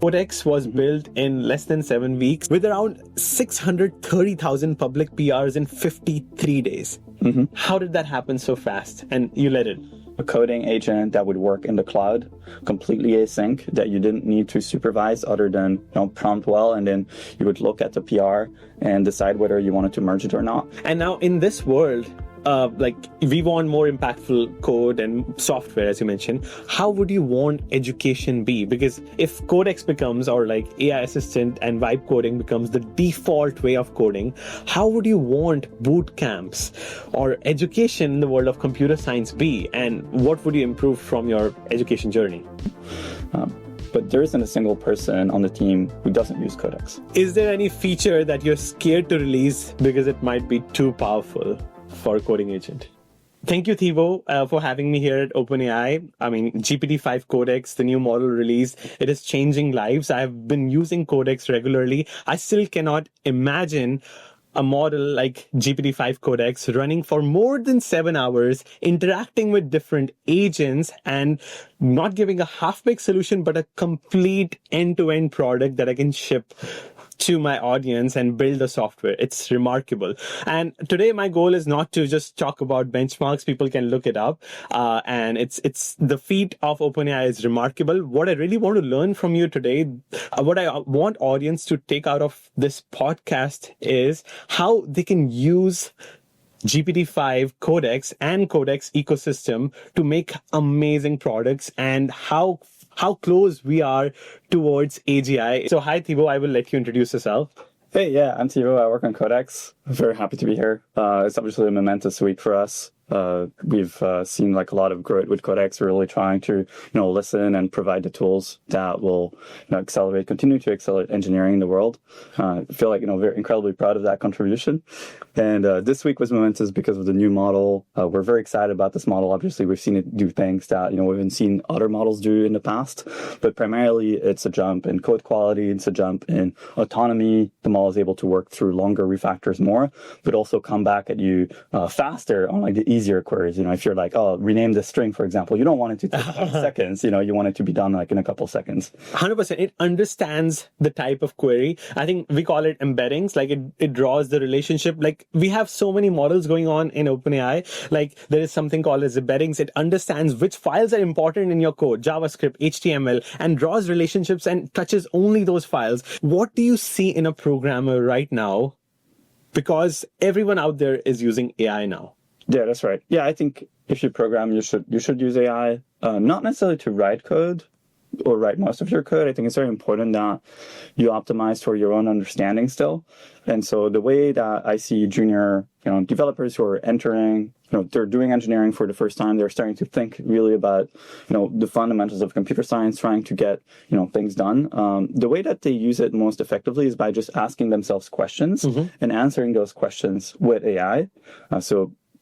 Codex was built in less than 7 weeks with around 630,000 public PRs in 53 days. How did that happen so fast? And you led it. A coding agent that would work in the cloud, completely async, that you didn't need to supervise other than prompt well, and then you would look at the PR and decide whether you wanted to merge it or not. And now in this world, we want more impactful code and software, as you mentioned. How would you want education be? Because if Codex becomes, or like AI assistant and vibe coding becomes the default way of coding, how would you want bootcamps or education in the world of computer science be? And what would you improve from your education journey? But there isn't a single person on the team who doesn't use Codex. Is there any feature that you're scared to release because it might be too powerful for a coding agent? Thank you, Thibault, for having me here at OpenAI. I mean, GPT-5 Codex, the new model release, it is changing lives. I've been using Codex regularly. I still cannot imagine a model like GPT-5 Codex running for more than 7 hours, interacting with different agents and not giving a half-baked solution, but a complete end-to-end product that I can ship to my audience and build the software. It's remarkable. And today my goal is not to just talk about benchmarks. People can look it up. And it's the feat of OpenAI is remarkable. What I really want to learn from you today, what I want audience to take out of this podcast is how they can use GPT-5 Codex and Codex ecosystem to make amazing products, and how close we are towards AGI. So hi, Thibault, I will let you introduce yourself. Hey, yeah, I'm Tibo. I work on Codex. I'm very happy to be here. It's obviously a momentous week for us. We've seen like a lot of growth with Codex. We're really trying to, listen and provide the tools that will continue to accelerate engineering in the world. I feel like, very incredibly proud of that contribution. And this week was momentous because of the new model. We're very excited about this model. Obviously, we've seen it do things that, we haven't seen other models do in the past. But primarily, it's a jump in code quality. It's a jump in autonomy. The model is able to work through longer refactors more, but also come back at you faster on like the easier queries. If you're like, oh, rename this string, for example, you don't want it to take 5 seconds. You want it to be done like in a couple seconds. 100%. It understands the type of query. I think we call it embeddings. Like it draws the relationship. Like we have so many models going on in OpenAI. Like there is something called as embeddings. It understands which files are important in your code, JavaScript, HTML, and draws relationships and touches only those files. What do you see in a programmer right now? Because everyone out there is using AI now. Yeah, that's right. Yeah, I think if you program, you should use AI, not necessarily to write code or write most of your code. I think it's very important that you optimize for your own understanding still. And so the way that I see junior developers who are entering, they're doing engineering for the first time, they're starting to think really about, the fundamentals of computer science, trying to get, things done. The way that they use it most effectively is by just asking themselves questions and answering those questions with AI.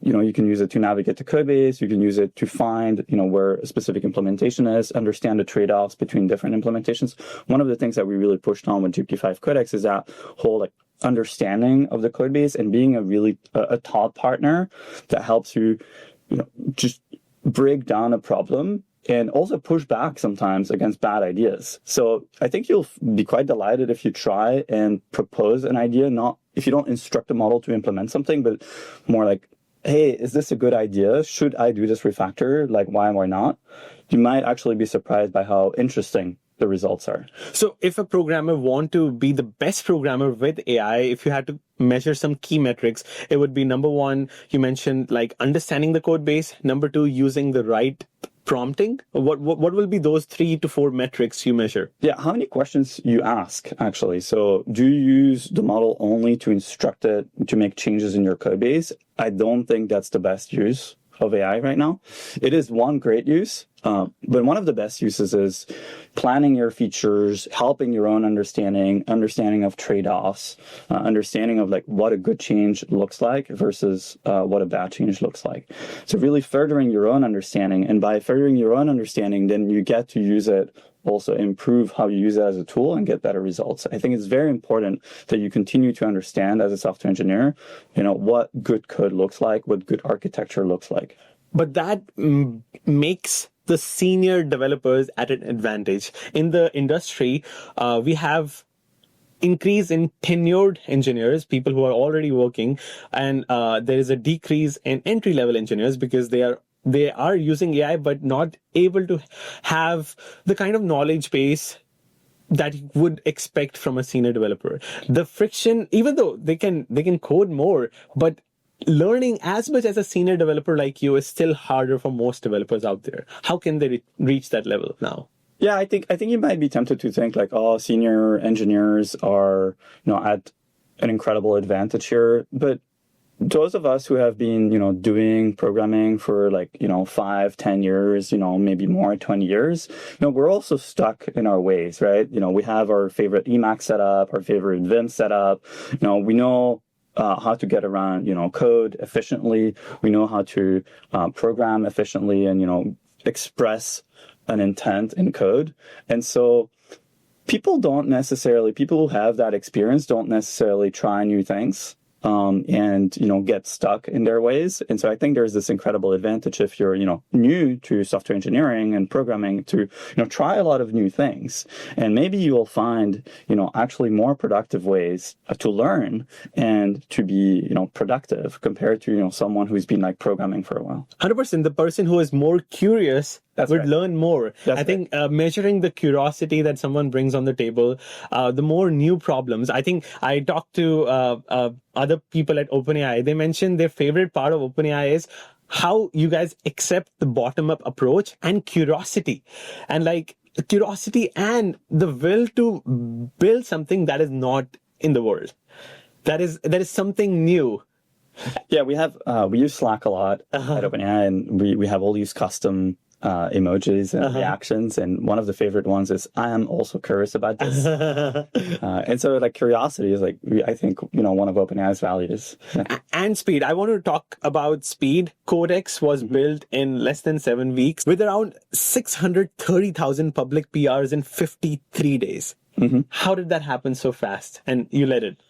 You can use it to navigate the codebase. You can use it to find, where a specific implementation is, understand the trade-offs between different implementations. One of the things that we really pushed on with GPT-5 Codex is that whole understanding of the codebase and being a thought partner that helps you, just break down a problem and also push back sometimes against bad ideas. So I think you'll be quite delighted if you try and propose an idea, not if you don't instruct the model to implement something, but more like, hey, is this a good idea? Should I do this refactor? Like, why not? You might actually be surprised by how interesting the results are. So if a programmer want to be the best programmer with AI, if you had to measure some key metrics, it would be number one, you mentioned like understanding the code base. Number two, using the right prompting. What will be those 3 to 4 metrics you measure? Yeah, how many questions you ask, actually. So do you use the model only to instruct it to make changes in your code base? I don't think that's the best use of AI right now. It is one great use, but one of the best uses is planning your features, helping your own understanding of trade-offs, understanding of like what a good change looks like versus what a bad change looks like. So really furthering your own understanding, and by furthering your own understanding, then you get to use it, also improve how you use it as a tool and get better results. I think it's very important that you continue to understand as a software engineer, what good code looks like, what good architecture looks like. But that makes the senior developers at an advantage. In the industry, we have increase in tenured engineers, people who are already working, and there is a decrease in entry-level engineers because they are using AI but not able to have the kind of knowledge base that you would expect from a senior developer. The friction, even though they can code more, but learning as much as a senior developer like you is still harder for most developers out there. How can they reach that level now? Yeah, I think you might be tempted to think like, oh, senior engineers are, at an incredible advantage here. But those of us who have been, doing programming for 5, 10 years, maybe more, 20 years, we're also stuck in our ways, right? We have our favorite Emacs setup, our favorite Vim setup. We know how to get around, code efficiently. We know how to program efficiently and, express an intent in code. And so people who have that experience don't necessarily try new things. And get stuck in their ways. And so I think there's this incredible advantage if you're new to software engineering and programming to try a lot of new things, and maybe you will find actually more productive ways to learn and to be productive compared to someone who's been programming for a while. 100%. The person who is more curious would learn more. I think measuring the curiosity that someone brings on the table, the more new problems. I think I talked to other people at OpenAI. They mentioned their favorite part of OpenAI is how you guys accept the bottom-up approach and curiosity. And curiosity and the will to build something that is not in the world. That is something new. Yeah, we use Slack a lot at OpenAI, and we have all these custom emojis and reactions, and one of the favorite ones is "I am also curious about this." And so curiosity is I think one of OpenAI's values. Yeah. And speed. I want to talk about speed. Codex was built in less than 7 weeks with around 630,000 public PRs in 53 days. How did that happen so fast? And you led it.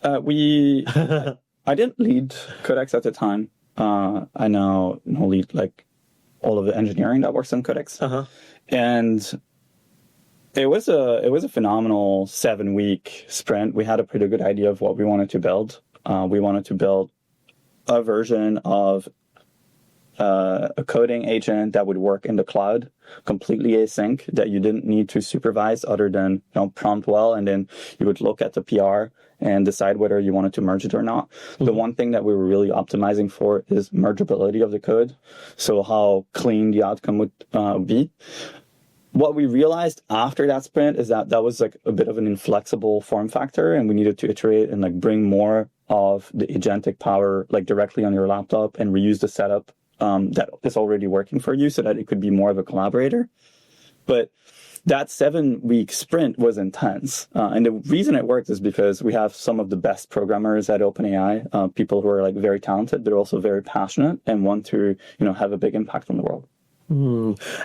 I didn't lead Codex at the time. I now lead all of the engineering that works on Codex. And it was a phenomenal 7-week sprint. We had a pretty good idea of what we wanted to build. We wanted to build a version of a coding agent that would work in the cloud, completely async, that you didn't need to supervise other than prompt well, and then you would look at the PR and decide whether you wanted to merge it or not. The one thing that we were really optimizing for is mergeability of the code, so how clean the outcome would be. What we realized after that sprint is that was a bit of an inflexible form factor, and we needed to iterate and bring more of the agentic power directly on your laptop and reuse the setup that is already working for you so that it could be more of a collaborator. But that 7-week sprint was intense. And the reason it worked is because we have some of the best programmers at OpenAI, people who are very talented, but also very passionate and want to, have a big impact on the world.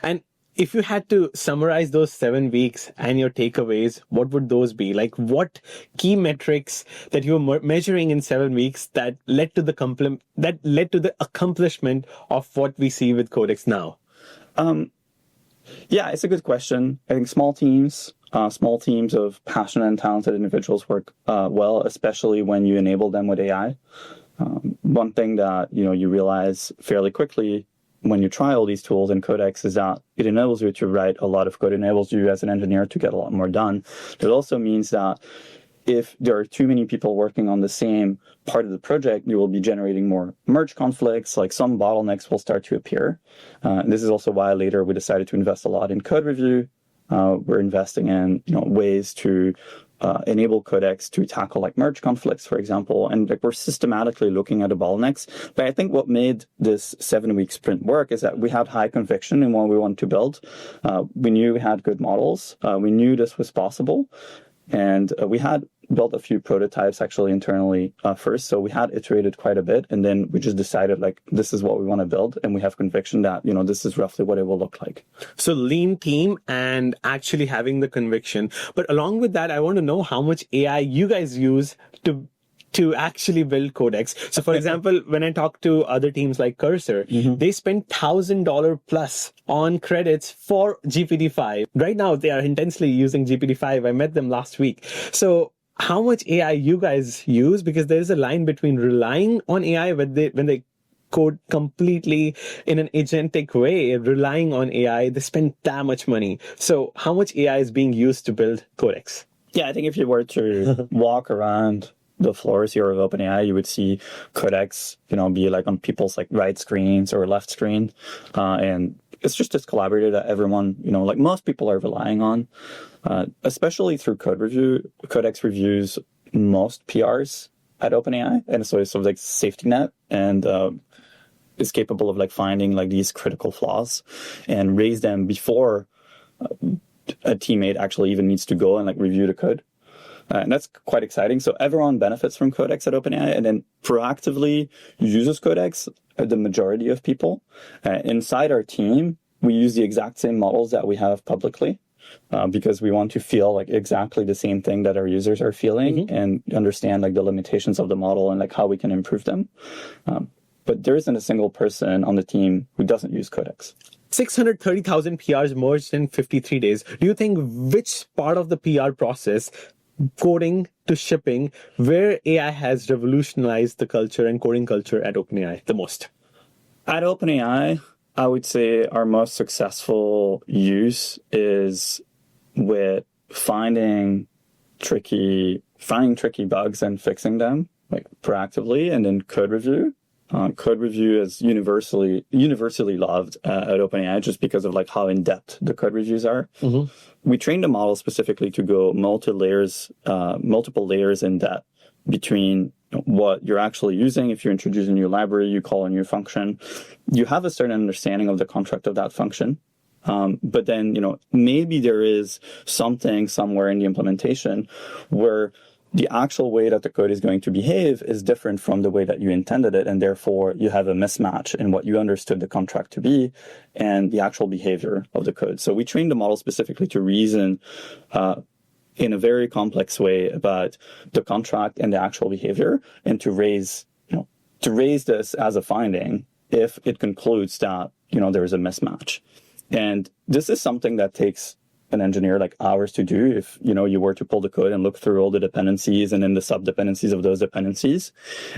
And if you had to summarize those 7 weeks and your takeaways, what would those be? What key metrics that you were measuring in 7 weeks that led to the accomplishment of what we see with Codex now? Yeah, it's a good question. I think small teams of passionate and talented individuals work well, especially when you enable them with AI. One thing that you realize fairly quickly when you try all these tools in Codex is that it enables you to write a lot of code, enables you as an engineer to get a lot more done. It also means that if there are too many people working on the same part of the project, you will be generating more merge conflicts, some bottlenecks will start to appear. This is also why later we decided to invest a lot in code review. We're investing in ways to enable Codex to tackle merge conflicts, for example, and we're systematically looking at the bottlenecks. But I think what made this 7-week sprint work is that we had high conviction in what we wanted to build. We knew we had good models. We knew this was possible. And we had built a few prototypes actually internally first. So we had iterated quite a bit. And then we just decided this is what we want to build. And we have conviction that, this is roughly what it will look like. So lean team and actually having the conviction. But along with that, I want to know how much AI you guys use to to actually build Codex. So for example, when I talk to other teams like Cursor, they spend $1,000 plus on credits for GPT-5. Right now, they are intensely using GPT-5. I met them last week. So how much AI you guys use? Because there's a line between relying on AI when they code completely in an agentic way, relying on AI, they spend that much money. So how much AI is being used to build Codex? Yeah, I think if you were to walk around the floors here of OpenAI, you would see Codex, be like on people's like right screens or left screen. And it's just this collaborator that everyone, like most people are relying on, especially through code review. Codex reviews most PRs at OpenAI. And so it's sort of like safety net and is capable of like finding like these critical flaws and raise them before a teammate actually even needs to go and like review the code. And that's quite exciting. So everyone benefits from Codex at OpenAI, and then proactively uses Codex, the majority of people. Inside our team, we use the exact same models that we have publicly because we want to feel like exactly the same thing that our users are feeling and understand like the limitations of the model and like how we can improve them. But there isn't a single person on the team who doesn't use Codex. 630,000 PRs merged in 53 days. Do you think which part of the PR process, coding to shipping, where AI has revolutionized the culture and coding culture at OpenAI the most? At OpenAI, I would say our most successful use is with finding tricky bugs and fixing them like proactively, and then code review. Code review is universally loved at OpenAI just because of like how in depth the code reviews are. We trained the model specifically to go multiple layers in depth between what you're actually using. If you introduce a new library, you call a new function, you have a certain understanding of the construct of that function. But then, maybe there is something somewhere in the implementation where the actual way that the code is going to behave is different from the way that you intended it. And therefore, you have a mismatch in what you understood the contract to be and the actual behavior of the code. So we trained the model specifically to reason in a very complex way about the contract and the actual behavior, and to raise this as a finding if it concludes that, there is a mismatch. And this is something that takes an engineer like hours to do if, you were to pull the code and look through all the dependencies and then the sub-dependencies of those dependencies.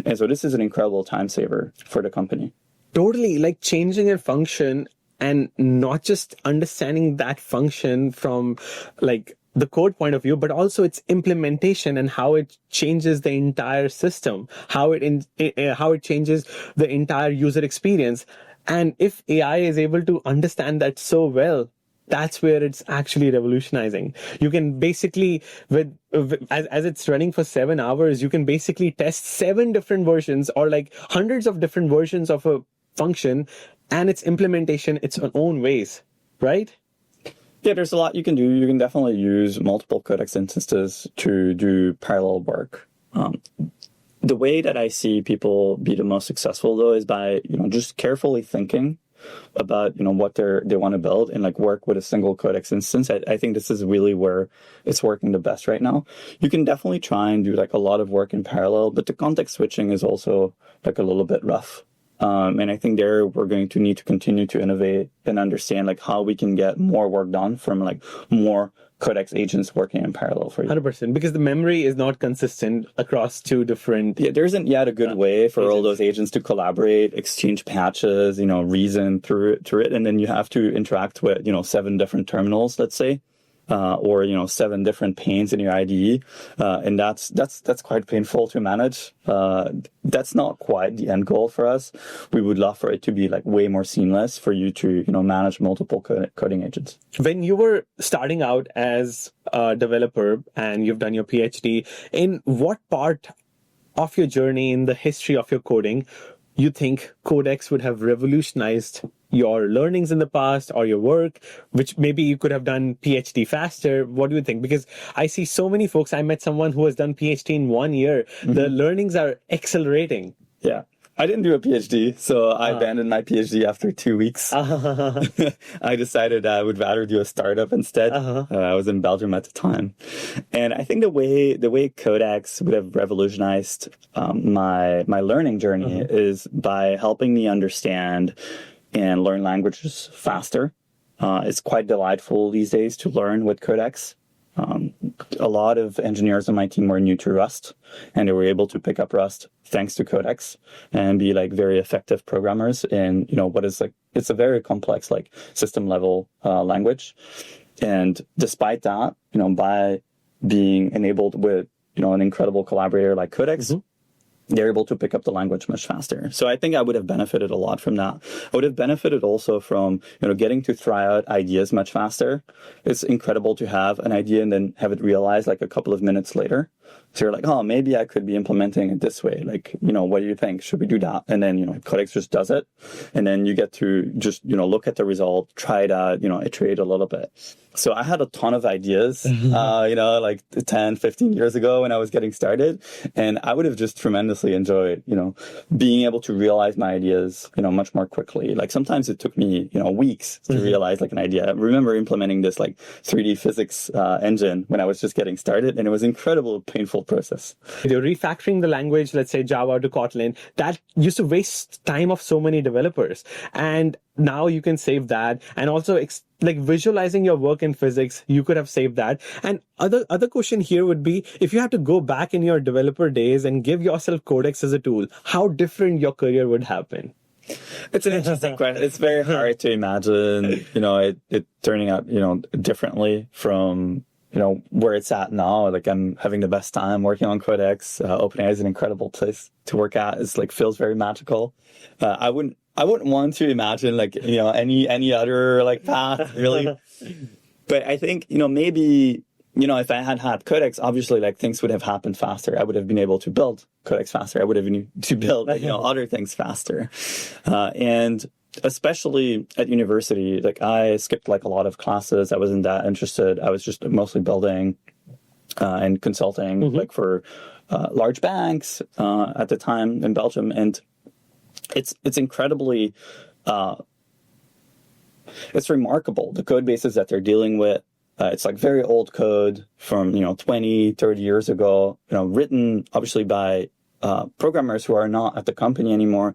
And so this is an incredible time saver for the company. Totally, like changing a function and not just understanding that function from like the code point of view, but also its implementation and how it changes the entire system, how it changes the entire user experience. And if AI is able to understand that so well, that's where it's actually revolutionizing. You can basically, as it's running for 7 hours, you can basically test 7 different versions or like hundreds of different versions of a function and its implementation its own ways, right? Yeah, there's a lot you can do. You can definitely use multiple Codex instances to do parallel work. The way that I see people be the most successful, though, is by just carefully thinking about what they want to build and like work with a single Codex instance. I think this is really where it's working the best right now. You can definitely try and do like a lot of work in parallel, but the context switching is also like a little bit rough. And I think there we're going to need to continue to innovate and understand like how we can get more work done from like more Codex agents working in parallel for you. 100%, because the memory is not consistent across 2 different... Yeah, there isn't yet a good way for all those agents to collaborate, exchange patches, reason through it. And then you have to interact with, 7 different terminals, let's say, or, 7 different panes in your IDE. And that's quite painful to manage. That's not quite the end goal for us. We would love for it to be like way more seamless for you to, manage multiple coding agents. When you were starting out as a developer and you've done your PhD, in what part of your journey in the history of your coding you think Codex would have revolutionized your learnings in the past or your work, which maybe you could have done PhD faster? What do you think? Because I see so many folks. I met someone who has done PhD in 1 year. The learnings are accelerating. Yeah. I didn't do a PhD, so I abandoned my PhD after 2 weeks. I decided I would rather do a startup instead. I was in Belgium at the time. And I think the way Codex would have revolutionized my learning journey is by helping me understand and learn languages faster. It's quite delightful these days to learn with Codex. A lot of engineers on my team were new to Rust, and they were able to pick up Rust thanks to Codex and be like very effective programmers in, what is like, it's a very complex, like system level language. And despite that, by being enabled with, an incredible collaborator like Codex, they're able to pick up the language much faster. So I think I would have benefited a lot from that. I would have benefited also from, getting to try out ideas much faster. It's incredible to have an idea and then have it realized like a couple of minutes later. So you're like, oh, maybe I could be implementing it this way. Like, what do you think? Should we do that? And then, Codex just does it. And then you get to just, look at the result, try it out, iterate a little bit. So I had a ton of ideas, like 10, 15 years ago when I was getting started. And I would have just tremendously enjoyed, being able to realize my ideas, much more quickly. Like sometimes it took me, weeks to realize like an idea. I remember implementing this like 3D physics engine when I was just getting started. And it was incredible, painful process. You're refactoring the language, let's say Java to Kotlin, that used to waste time of so many developers. And now you can save that. And also like visualizing your work in physics, you could have saved that. And other question here would be, if you have to go back in your developer days and give yourself Codex as a tool, how different your career would have been? It's an interesting question. It's very hard to imagine, it turning out, differently from, where it's at now. Like I'm having the best time working on Codex. OpenAI is an incredible place to work at. It's like feels very magical. I wouldn't want to imagine like, any other like path really. But I think, maybe, if I had Codex, obviously like things would have happened faster. I would have been able to build Codex faster. I would have been to build, other things faster. And especially at university, like I skipped like a lot of classes. I wasn't that interested. I was just mostly building and consulting like for large banks at the time in Belgium. And it's incredibly, it's remarkable, the code bases that they're dealing with. It's like very old code from, 20, 30 years ago, written obviously by programmers who are not at the company anymore.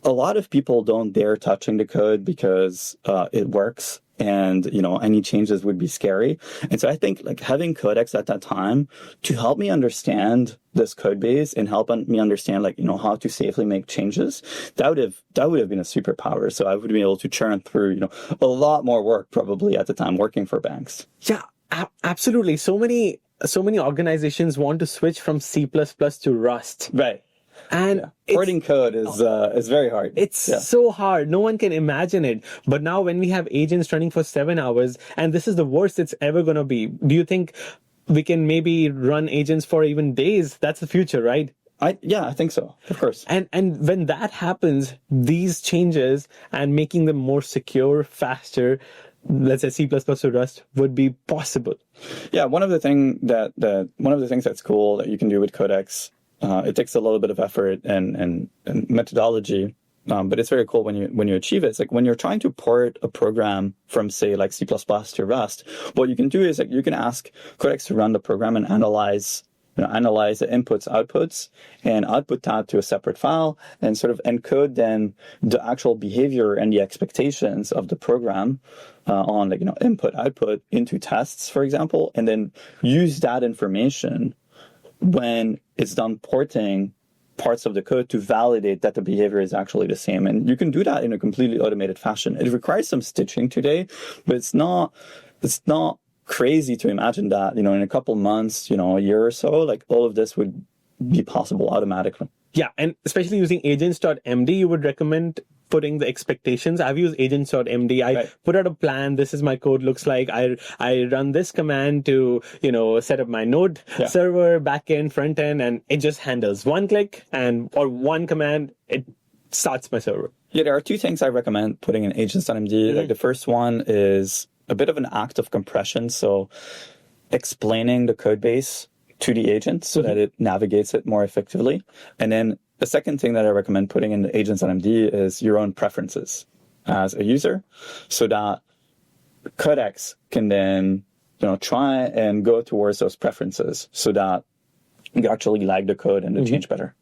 A lot of people don't dare touching the code because it works and, any changes would be scary. And so I think like having Codex at that time to help me understand this code base and help me understand like, how to safely make changes, that would have been a superpower. So I would be able to churn through, a lot more work probably at the time working for banks. Yeah, absolutely. So many organizations want to switch from C++ to Rust. Right. And porting code is very hard. It's so hard. No one can imagine it. But now when we have agents running for 7 hours, and this is the worst it's ever going to be, do you think we can maybe run agents for even days? That's the future, right? I think so. Of course. And when that happens, these changes and making them more secure, faster, let's say C++ to Rust would be possible. Yeah, one of the things that's cool that you can do with Codex, it takes a little bit of effort and methodology, but it's very cool when you achieve it. It's like when you're trying to port a program from, say, like C++ to Rust, what you can do is like you can ask Codex to run the program and analyze the inputs, outputs, and output that to a separate file and sort of encode then the actual behavior and the expectations of the program on like, input, output into tests, for example, and then use that information when it's done porting parts of the code to validate that the behavior is actually the same. And you can do that in a completely automated fashion. It requires some stitching today, but it's not crazy to imagine that, in a couple months, a year or so, like all of this would be possible automatically. Yeah, and especially using Agents.md, you would recommend putting the expectations. I've used Agents.md. I put out a plan. This is my code looks like. I run this command to, set up my node server, backend, front end, and it just handles one click or one command. It starts my server. Yeah, there are two things I recommend putting in Agents.md. Like the first one is a bit of an act of compression. So explaining the code base to the agent so that it navigates it more effectively. And then the second thing that I recommend putting in the Agents.md is your own preferences as a user, so that Codex can then try and go towards those preferences so that you actually like the code and the change better.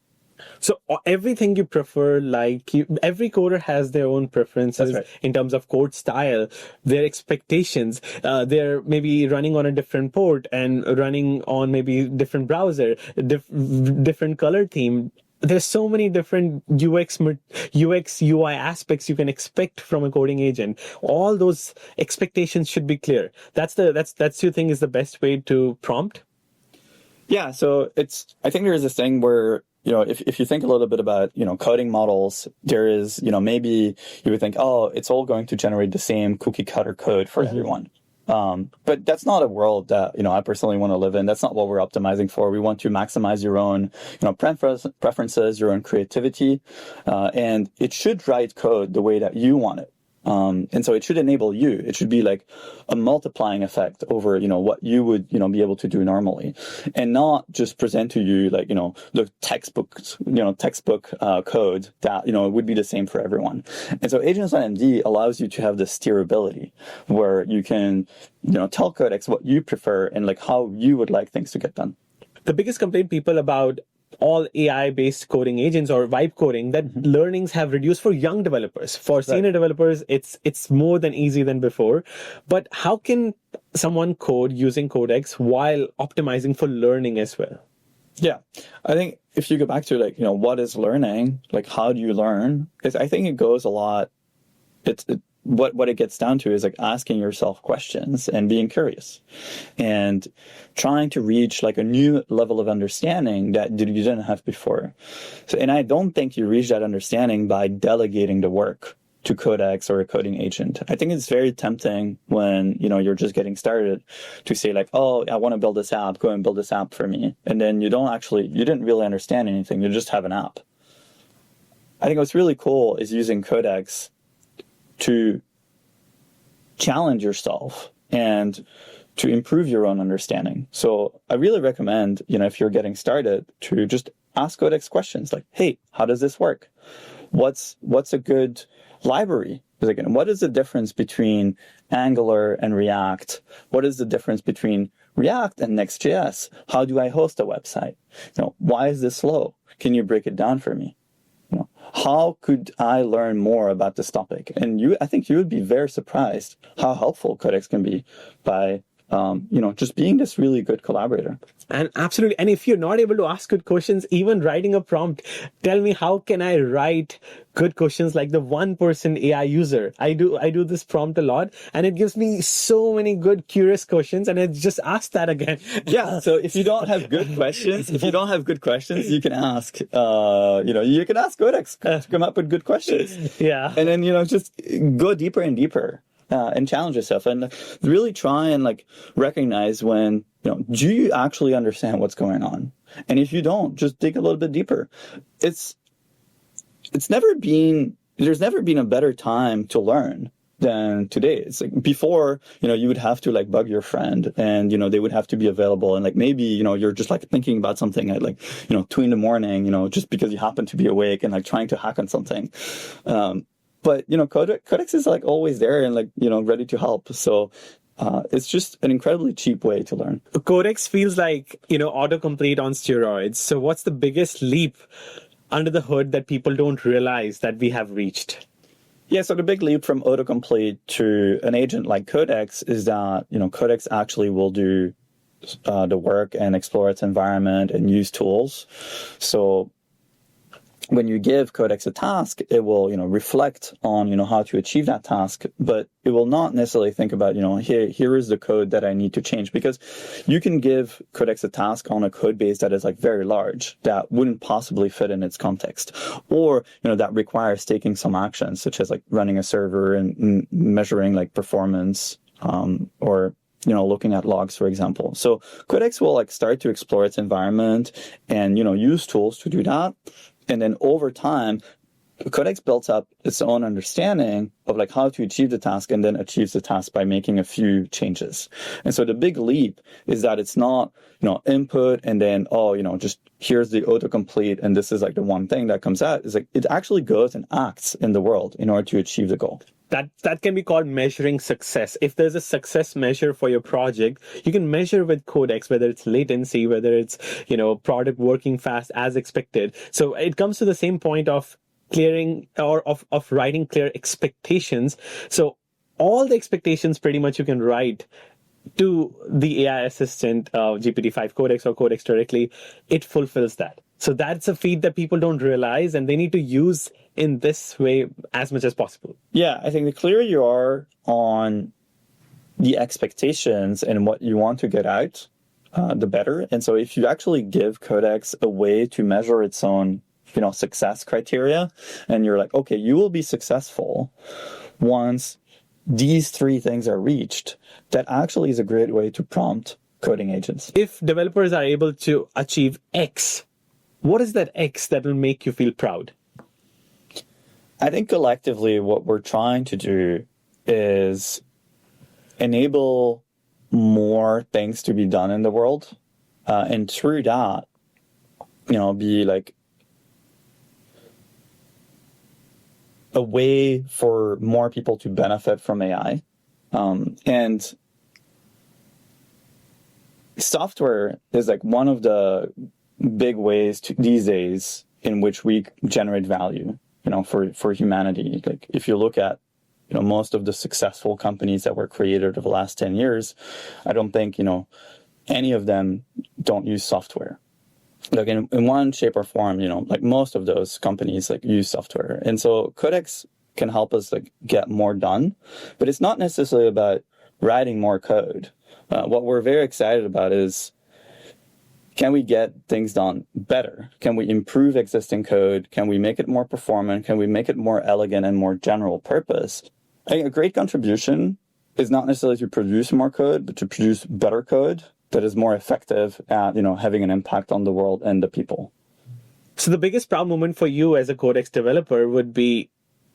So everything you prefer, every coder has their own preferences in terms of code style, their expectations. They're maybe running on a different port and running on maybe different browser, different color theme. There's so many different UX, UI aspects you can expect from a coding agent. All those expectations should be clear. That's you think is the best way to prompt? Yeah. So I think there's this thing where, if you think a little bit about, coding models, there is, maybe you would think, oh, it's all going to generate the same cookie cutter code for everyone. But that's not a world that, I personally want to live in. That's not what we're optimizing for. We want to maximize your own, preferences, your own creativity. And it should write code the way that you want it. And so it should enable you. It should be like a multiplying effect over, what you would, be able to do normally, and not just present to you like, the textbook code that, would be the same for everyone. And so Agents.md allows you to have this steerability where you can, tell Codex what you prefer and like how you would like things to get done. The biggest complaint people about all AI-based coding agents or vibe coding that learnings have reduced for young developers. For senior developers, it's more than easy than before. But how can someone code using Codex while optimizing for learning as well? Yeah, I think if you go back to like, what is learning? Like, how do you learn? I think it goes a lot. What it gets down to is like asking yourself questions and being curious and trying to reach like a new level of understanding that you didn't have before. So, and I don't think you reach that understanding by delegating the work to Codex or a coding agent. I think it's very tempting when, you're just getting started to say like, oh, I want to build this app, go and build this app for me. And then you didn't really understand anything. You just have an app. I think what's really cool is using Codex to challenge yourself and to improve your own understanding. So I really recommend, if you're getting started, to just ask Codex questions like, hey, how does this work? What's a good library? Again, what is the difference between Angular and React? What is the difference between React and Next.js? How do I host a website? Why is this slow? Can you break it down for me? How could I learn more about this topic? And I think you would be very surprised how helpful Codex can be by, just being this really good collaborator. And absolutely. And if you're not able to ask good questions, even writing a prompt, tell me, how can I write good questions like the 1% AI user? I do this prompt a lot, and it gives me so many good, curious questions, and it just asks that again. Yeah. So if you don't have good questions, you can ask, you can ask Codex to come up with good questions. Yeah. And then, just go deeper and deeper. And challenge yourself and really try and like recognize when, do you actually understand what's going on? And if you don't, just dig a little bit deeper. There's never been a better time to learn than today. It's like before, you would have to like bug your friend and, they would have to be available. And like, maybe, you're just like thinking about something at like, 2 a.m, just because you happen to be awake and like trying to hack on something. But, Codex is like always there and like, ready to help. So it's just an incredibly cheap way to learn. Codex feels like, autocomplete on steroids. So what's the biggest leap under the hood that people don't realize that we have reached? Yeah, so the big leap from autocomplete to an agent like Codex is that, Codex actually will do the work and explore its environment and use tools. So when you give Codex a task, it will, reflect on, how to achieve that task, but it will not necessarily think about, here is the code that I need to change, because you can give Codex a task on a code base that is like very large, that wouldn't possibly fit in its context, or, that requires taking some actions, such as like running a server and measuring like performance, or looking at logs, for example. So Codex will like start to explore its environment and, use tools to do that. And then over time, Codex built up its own understanding of like how to achieve the task and then achieves the task by making a few changes. And so the big leap is that it's not, input and then, just here's the autocomplete and this is like the one thing that comes out. It's like it actually goes and acts in the world in order to achieve the goal. That can be called measuring success. If there's a success measure for your project, you can measure with Codex, whether it's latency, whether it's, product working fast as expected. So it comes to the same point of clearing or of writing clear expectations. So all the expectations pretty much you can write to the AI assistant, GPT-5 Codex or Codex directly, it fulfills that. So that's a feat that people don't realize and they need to use in this way as much as possible. Yeah, I think the clearer you are on the expectations and what you want to get out, the better. And so if you actually give Codex a way to measure its own success criteria, and you're like, okay, you will be successful once these 3 things are reached, that actually is a great way to prompt coding agents. If developers are able to achieve X, what is that X that will make you feel proud? I think collectively what we're trying to do is enable more things to be done in the world, and through that, be like a way for more people to benefit from AI. And software is like one of the big ways these days in which we generate value, for humanity. Like if you look at, most of the successful companies that were created over the last 10 years, I don't think, any of them don't use software. Like in one shape or form, like most of those companies like use software. And so Codex can help us like get more done, but it's not necessarily about writing more code. What we're very excited about is, can we get things done better? Can we improve existing code? Can we make it more performant? Can we make it more elegant and more general purpose? I think a great contribution is not necessarily to produce more code, but to produce better code that is more effective at, having an impact on the world and the people. So the biggest proud moment for you as a Codex developer would be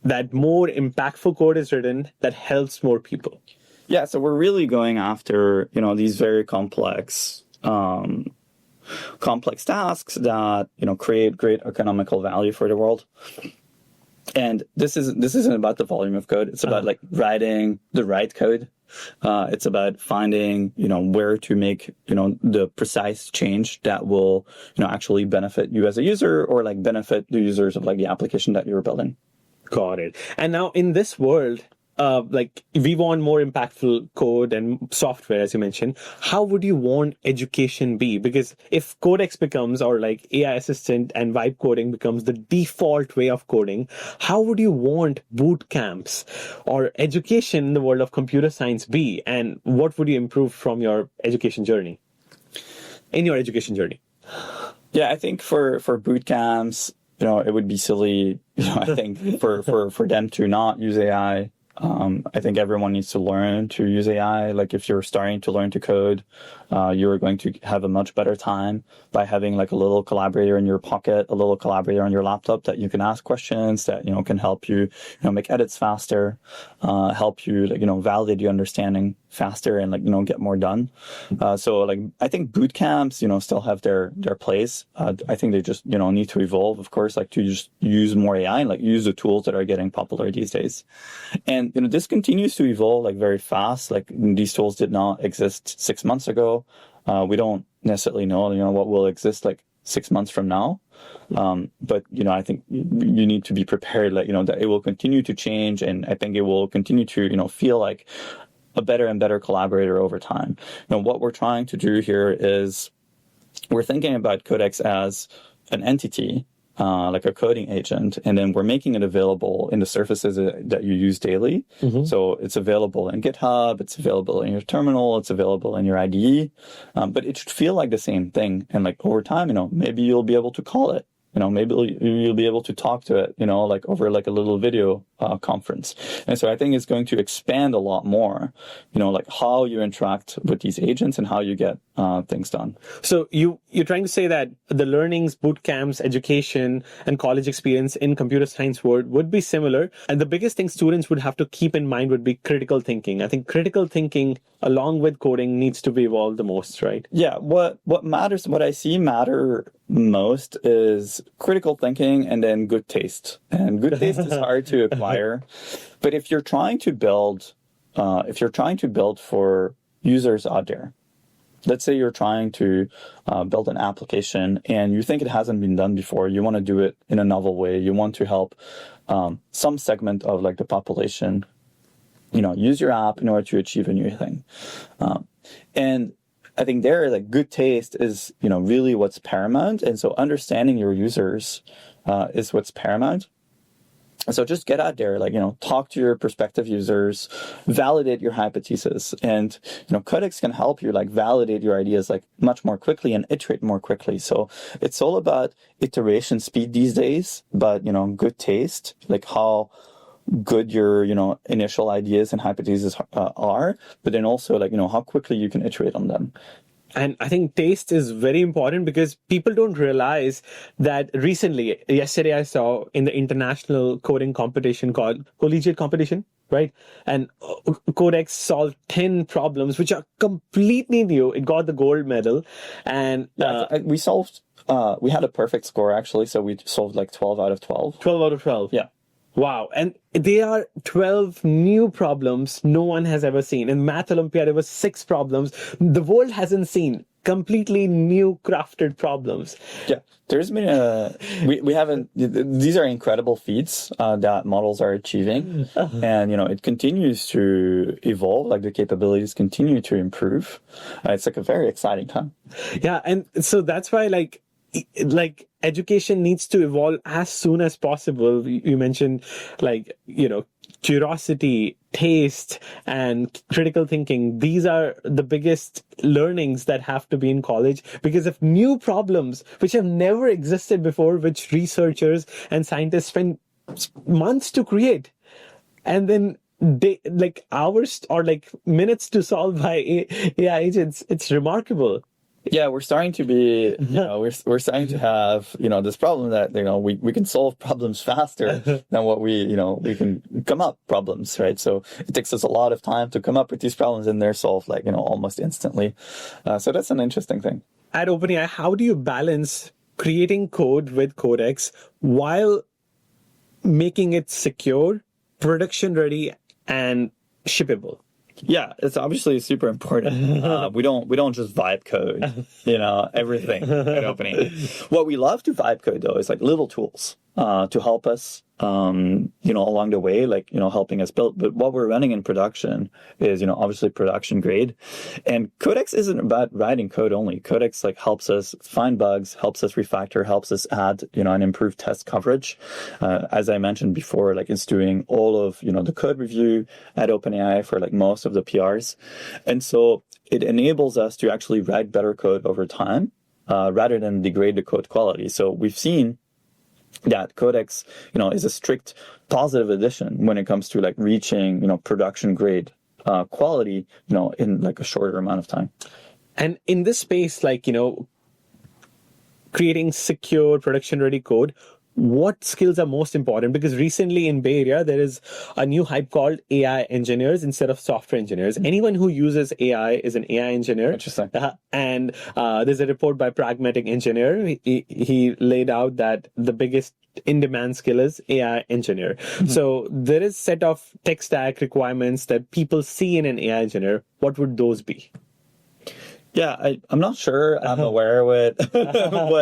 that more impactful code is written that helps more people. Yeah, so we're really going after, these very complex tasks that, create great economical value for the world. And this isn't about the volume of code. It's about like writing the right code. It's about finding, where to make, the precise change that will, actually benefit you as a user or like benefit the users of like the application that you're building. Got it. And now in this world, we want more impactful code and software, as you mentioned. How would you want education be? Because if Codex becomes, or like AI assistant and vibe coding becomes the default way of coding, how would you want bootcamps or education in the world of computer science be? And what would you improve from your education journey? In your education journey? Yeah, I think for bootcamps, it would be silly, I think for them to not use AI. I think everyone needs to learn to use AI. Like if you're starting to learn to code, you're going to have a much better time by having like a little collaborator in your pocket, a little collaborator on your laptop that you can ask questions that, can help you, make edits faster, help you, like, validate your understanding faster and like, get more done. So like, I think boot camps, still have their place. I think they just, need to evolve, of course, like to just use more AI and like use the tools that are getting popular these days. And, this continues to evolve like very fast. Like these tools did not exist 6 months ago. We don't necessarily know, what will exist like 6 months from now. But, I think you need to be prepared, like, that it will continue to change. And I think it will continue to, feel like a better and better collaborator over time. What we're trying to do here is we're thinking about Codex as an entity, like a coding agent, and then we're making it available in the surfaces that you use daily. Mm-hmm. So it's available in GitHub, it's available in your terminal, it's available in your IDE, but it should feel like the same thing. And like over time, maybe you'll be able to call it Maybe you'll be able to talk to it, like over like a little video conference. And so I think it's going to expand a lot more, like how you interact with these agents and how you get things done. So you're trying to say that the learnings, boot camps, education, and college experience in computer science world would be similar. And the biggest thing students would have to keep in mind would be critical thinking. I think critical thinking along with coding needs to be evolved the most, right? Yeah. What matters, what I see matter most is critical thinking and then good taste. And good taste is hard to acquire. But if you're trying to build for users out there, let's say you're trying to build an application and you think it hasn't been done before, you want to do it in a novel way, you want to help some segment of like the population, use your app in order to achieve a new thing. And I think there, like good taste is, really what's paramount. And so understanding your users is what's paramount. So just get out there, talk to your prospective users, validate your hypothesis. And, Codex can help you validate your ideas much more quickly and iterate more quickly. So it's all about iteration speed these days, but, good taste, how good your, initial ideas and hypotheses are, but then also how quickly you can iterate on them. And I think taste is very important because people don't realize that yesterday I saw in the international coding competition called Collegiate Competition, right? And Codex solved 10 problems, which are completely new. It got the gold medal. And we had a perfect score actually. So we solved 12 out of 12. 12 out of 12. Yeah. Wow. And they are 12 new problems no one has ever seen. In Math Olympiad, there were 6 problems the world hasn't seen. Completely new crafted problems. Yeah. There's been we haven't, these are incredible feats that models are achieving. And, it continues to evolve, the capabilities continue to improve. It's a very exciting time. Yeah. And so that's why education needs to evolve as soon as possible. You mentioned curiosity, taste, and critical thinking. These are the biggest learnings that have to be in college because of new problems which have never existed before, which researchers and scientists spend months to create. And then hours or minutes to solve by AI agents. It's remarkable. Yeah, we're starting to be, we're starting to have, this problem that, we can solve problems faster than what we can come up problems, right? So it takes us a lot of time to come up with these problems and they're solved almost instantly. So that's an interesting thing. At OpenAI, how do you balance creating code with Codex while making it secure, production ready, and shippable? Yeah, it's obviously super important. We don't just vibe code, everything at OpenAI. What we love to vibe code though is little tools to help us, along the way, helping us build. But what we're running in production is, obviously production grade. And Codex isn't about writing code only. Codex helps us find bugs, helps us refactor, helps us add, and improve test coverage. As I mentioned before, it's doing all of, the code review at OpenAI for most of the PRs. And so it enables us to actually write better code over time, rather than degrade the code quality. So we've seen that Codex, is a strict positive addition when it comes to reaching, production grade quality, in a shorter amount of time. And in this space, creating secure production ready code, what skills are most important? Because recently in Bay Area, there is a new hype called AI engineers instead of software engineers. Anyone who uses AI is an AI engineer. Interesting. And there's a report by Pragmatic Engineer. He laid out that the biggest in-demand skill is AI engineer. Mm-hmm. So there is set of tech stack requirements that people see in an AI engineer. What would those be? Yeah, I'm not sure I'm aware what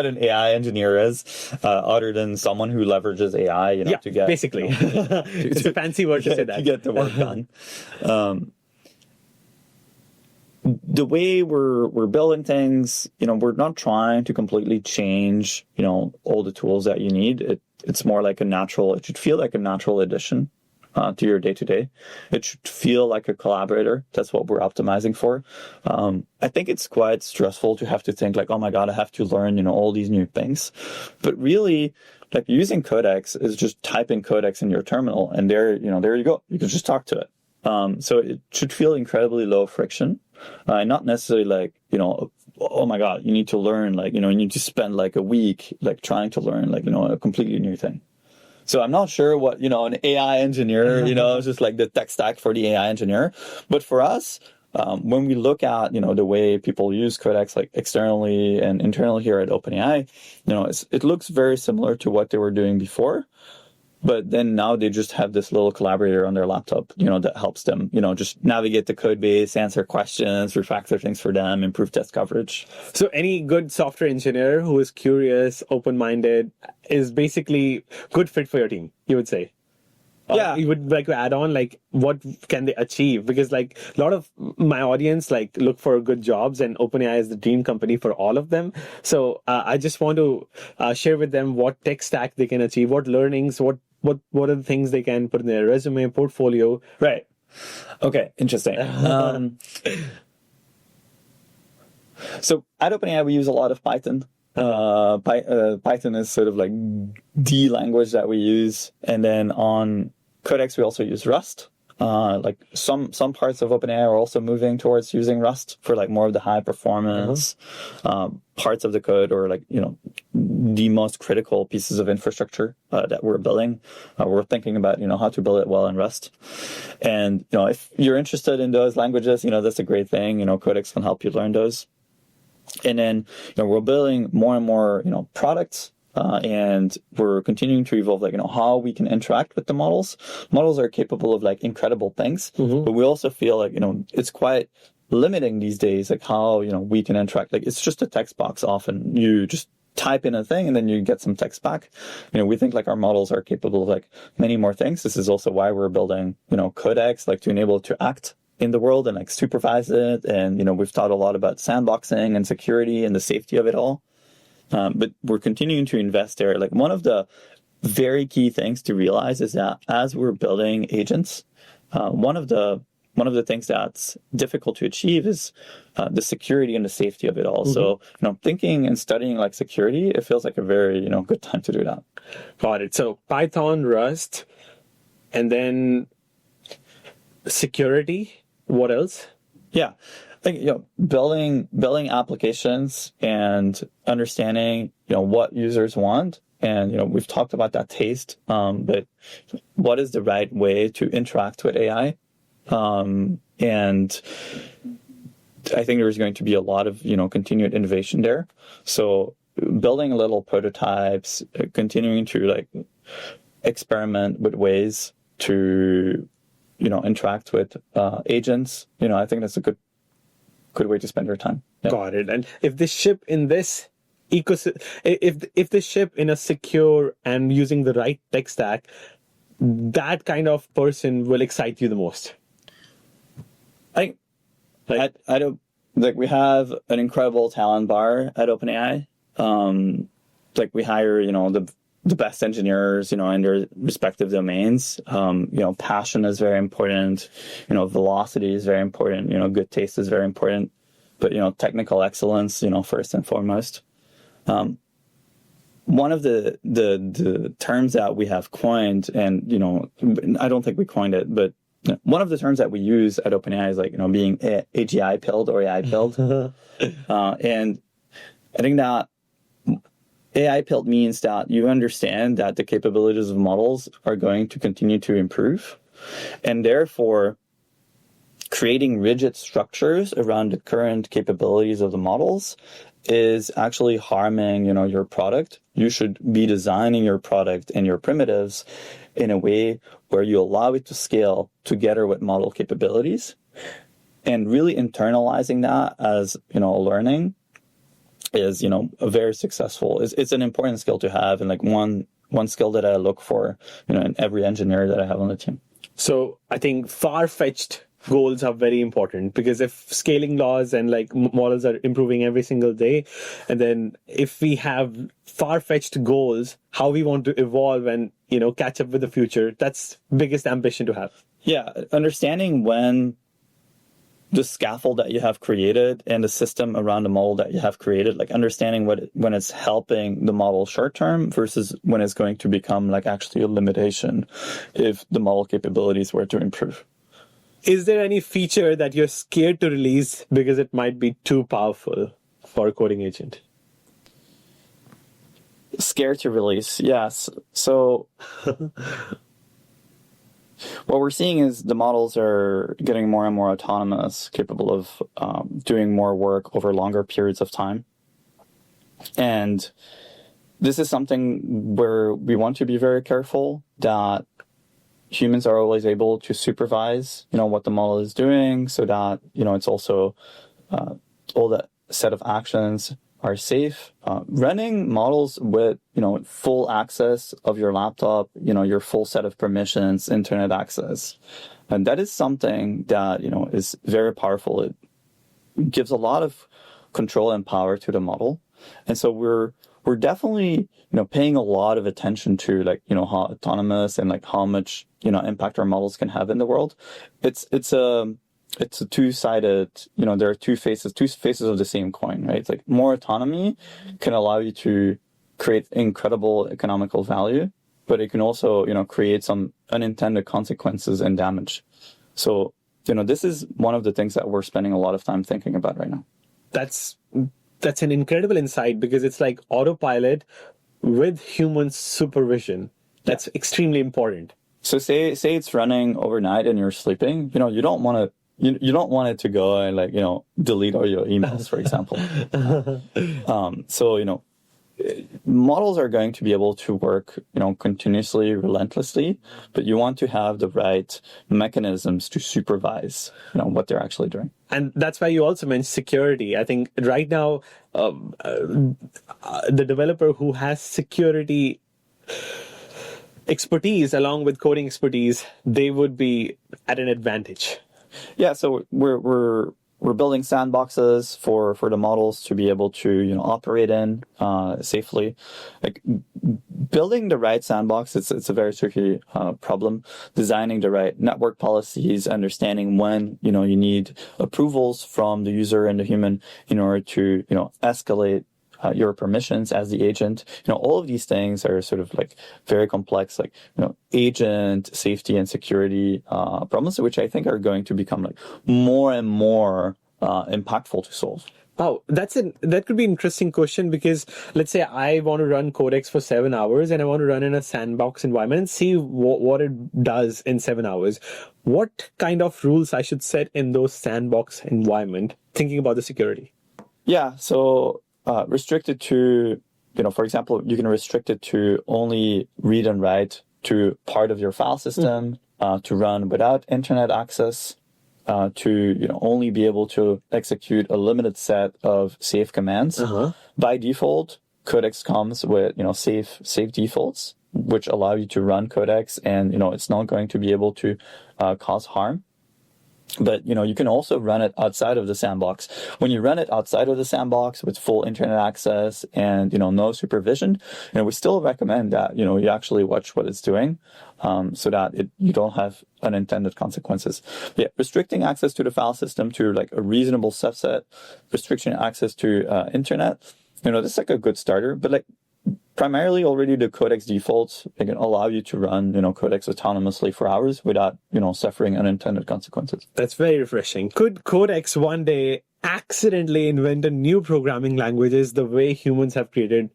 an AI engineer is, other than someone who leverages AI, to get basically it's a fancy word to say that to get the work done. The way we're building things, we're not trying to completely change, all the tools that you need. It's more like it should feel like a natural addition to your day-to-day. It should feel like a collaborator. That's what we're optimizing for. I think it's quite stressful to have to think like, oh my God, I have to learn, all these new things. But really, like using Codex is just type in Codex in your terminal, and there you go. You can just talk to it. So it should feel incredibly low friction, not necessarily like, oh my God, you need to learn, like, you need to spend like a week, like trying to learn, like, a completely new thing. So I'm not sure what, an AI engineer, is just like the tech stack for the AI engineer. But for us, when we look at, the way people use Codex, like externally and internally here at OpenAI, it looks very similar to what they were doing before. But then now they just have this little collaborator on their laptop, that helps them, just navigate the code base, answer questions, refactor things for them, improve test coverage. So any good software engineer who is curious, open-minded, is basically good fit for your team, you would say? Yeah. You would like to add on, like, what can they achieve? Because like a lot of my audience like look for good jobs, and OpenAI is the dream company for all of them. So I just want to share with them what tech stack they can achieve, what learnings, what are the things they can put in their resume, portfolio. Right. Okay. Interesting. So at OpenAI, we use a lot of Python. Python is sort of like the language that we use. And then on Codex, we also use Rust. Like some parts of OpenAI are also moving towards using Rust for like more of the high performance parts of the code, or like, the most critical pieces of infrastructure that we're building. We're thinking about, how to build it well in Rust. And, if you're interested in those languages, that's a great thing. Codex can help you learn those. And then, we're building more and more, products. And we're continuing to evolve, like, how we can interact with the models. Models are capable of like incredible things, but we also feel like, it's quite limiting these days, like how, we can interact. Like it's just a text box. Often you just type in a thing and then you get some text back. We think like our models are capable of like many more things. This is also why we're building, Codex, like to enable it to act in the world and like supervise it. And, we've thought a lot about sandboxing and security and the safety of it all. But we're continuing to invest there. Like one of the very key things to realize is that as we're building agents, one of the things that's difficult to achieve is the security and the safety of it all. So, thinking and studying like security, it feels like a very, good time to do that. Got it. So Python, Rust, and then security. What else? Yeah. I think, building applications and understanding, what users want. And, we've talked about that taste, but what is the right way to interact with AI? And I think there's going to be a lot of, continued innovation there. So building little prototypes, continuing to like experiment with ways to, interact with agents, I think that's a good way to spend your time. Yeah. Got it. And if they ship in this ecosystem, if they ship in a secure and using the right tech stack, that kind of person will excite you the most. I don't like, we have an incredible talent bar at OpenAI. Like we hire, the best engineers, in their respective domains. Passion is very important. Velocity is very important. Good taste is very important. But, technical excellence, first and foremost. One of the terms that we have coined, and, I don't think we coined it, but one of the terms that we use at OpenAI is like, being AGI pilled or AI pilled. And I think that AI pilled means that you understand that the capabilities of models are going to continue to improve, and therefore creating rigid structures around the current capabilities of the models is actually harming, your product. You should be designing your product and your primitives in a way where you allow it to scale together with model capabilities, and really internalizing that as, learning is, a very successful, it's an important skill to have. And like one skill that I look for, in every engineer that I have on the team. So I think far-fetched goals are very important, because if scaling laws and like models are improving every single day, and then if we have far-fetched goals, how we want to evolve and catch up with the future. That's biggest ambition to have. Yeah, understanding when the scaffold that you have created and the system around the model that you have created, like understanding when it's helping the model short term versus when it's going to become like actually a limitation if the model capabilities were to improve. Is there any feature that you're scared to release because it might be too powerful for a coding agent? Scared to release, yes. So what we're seeing is the models are getting more and more autonomous, capable of doing more work over longer periods of time. And this is something where we want to be very careful that humans are always able to supervise, what the model is doing, so that, it's also all the set of actions are safe. Running models with, full access of your laptop, your full set of permissions, internet access. And that is something that, is very powerful. It gives a lot of control and power to the model. And so we're definitely, paying a lot of attention to how autonomous and how much, impact our models can have in the world. It's a two-sided, there are two faces of the same coin, right? It's like more autonomy can allow you to create incredible economical value, but it can also, create some unintended consequences and damage. So, this is one of the things that we're spending a lot of time thinking about right now. That's an incredible insight, because it's like autopilot with human supervision. That's extremely important. So say it's running overnight and you're sleeping, you don't want to you don't want it to go and delete all your emails, for example. So, models are going to be able to work, continuously, relentlessly, but you want to have the right mechanisms to supervise, what they're actually doing. And that's why you also mentioned security. I think right now, the developer who has security expertise along with coding expertise, they would be at an advantage. Yeah, so we're building sandboxes for the models to be able to operate in safely. Like building the right sandbox, it's a very tricky problem. Designing the right network policies, understanding when you need approvals from the user and the human in order to escalate your permissions as the agent. All of these things are sort of very complex, agent safety and security problems, which I think are going to become more and more impactful to solve. Wow, that could be an interesting question, because let's say I want to run Codex for 7 hours and I want to run in a sandbox environment and see what it does in 7 hours. What kind of rules I should set in those sandbox environment, thinking about the security? Yeah, so restricted to, for example, you can restrict it to only read and write to part of your file system, to run without internet access, to only be able to execute a limited set of safe commands. By default, Codex comes with safe defaults, which allow you to run Codex, and it's not going to be able to cause harm. But you can also run it outside of the sandbox. When you run it outside of the sandbox with full internet access and no supervision, we still recommend that you actually watch what it's doing, so that you don't have unintended consequences. But yeah, restricting access to the file system to a reasonable subset, restriction access to internet, this is a good starter. But primarily already the Codex defaults, they can allow you to run, Codex autonomously for hours without, suffering unintended consequences. That's very refreshing. Could Codex one day accidentally invent a new programming languages the way humans have created,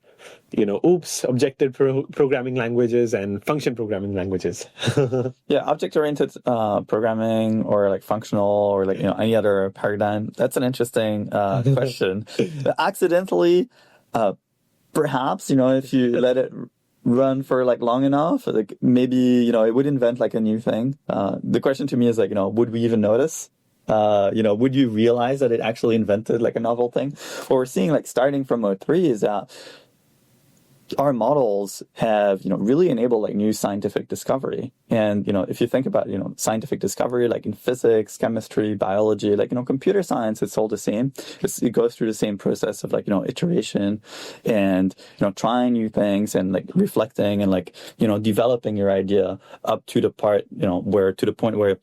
objective programming languages and function programming languages? Yeah, object-oriented programming or functional or any other paradigm. That's an interesting question. Accidentally, perhaps, if you let it run for long enough, maybe, it would invent a new thing. The question to me is would we even notice? Would you realize that it actually invented a novel thing? What we're seeing starting from O3 is that our models have, really enabled like new scientific discovery. And, if you think about, scientific discovery, like in physics, chemistry, biology, like, computer science, it's all the same. It goes through the same process of like, iteration and, trying new things and like reflecting and like, developing your idea up to the point where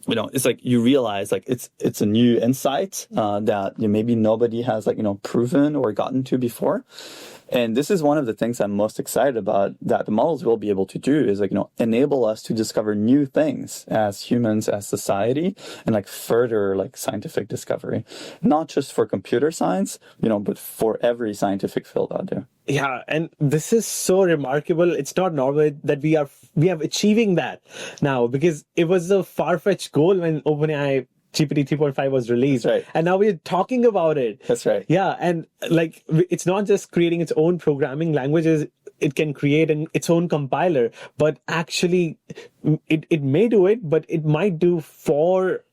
it's like you realize like it's a new insight that maybe nobody has like proven or gotten to before. And this is one of the things I'm most excited about that the models will be able to do is like enable us to discover new things as humans, as society, and like further like scientific discovery, not just for computer science, but for every scientific field out there. Yeah, and this is so remarkable. It's not normal that we are achieving that now, because it was a far-fetched goal when OpenAI GPT 3.5 was released. That's right. And now we're talking about it. That's right. Yeah, and like it's not just creating its own programming languages, it can create its own compiler, but actually it may do it, but it might do for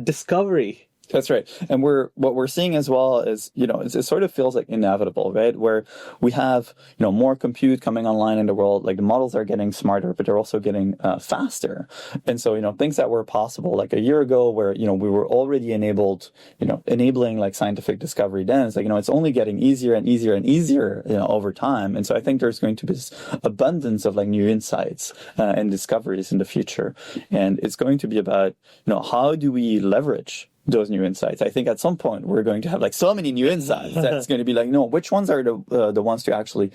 discovery. That's right. And what we're seeing as well is, it sort of feels like inevitable, right? Where we have, more compute coming online in the world, like the models are getting smarter, but they're also getting faster. And so, things that were possible like a year ago where, we were already enabling like scientific discovery then, it's like, it's only getting easier and easier and easier, over time. And so I think there's going to be this abundance of like new insights and discoveries in the future. And it's going to be about, how do we leverage those new insights? I think at some point we're going to have like so many new insights that it's going to be like, which ones are the ones to actually,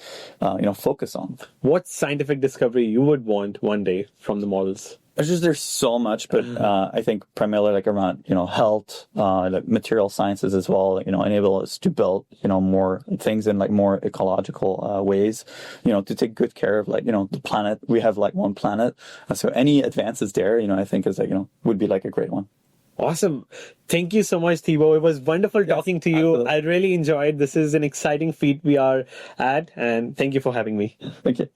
focus on? What scientific discovery you would want one day from the models? There's so much, but I think primarily like around, health, like material sciences as well, like, enable us to build, more things in like more ecological ways, to take good care of like, the planet. We have like one planet. So any advances there, I think is like, would be like a great one. Awesome. Thank you so much, Thibault. It was wonderful talking to you. Absolutely. I really enjoyed. This is an exciting feat we are at, and thank you for having me. Thank you.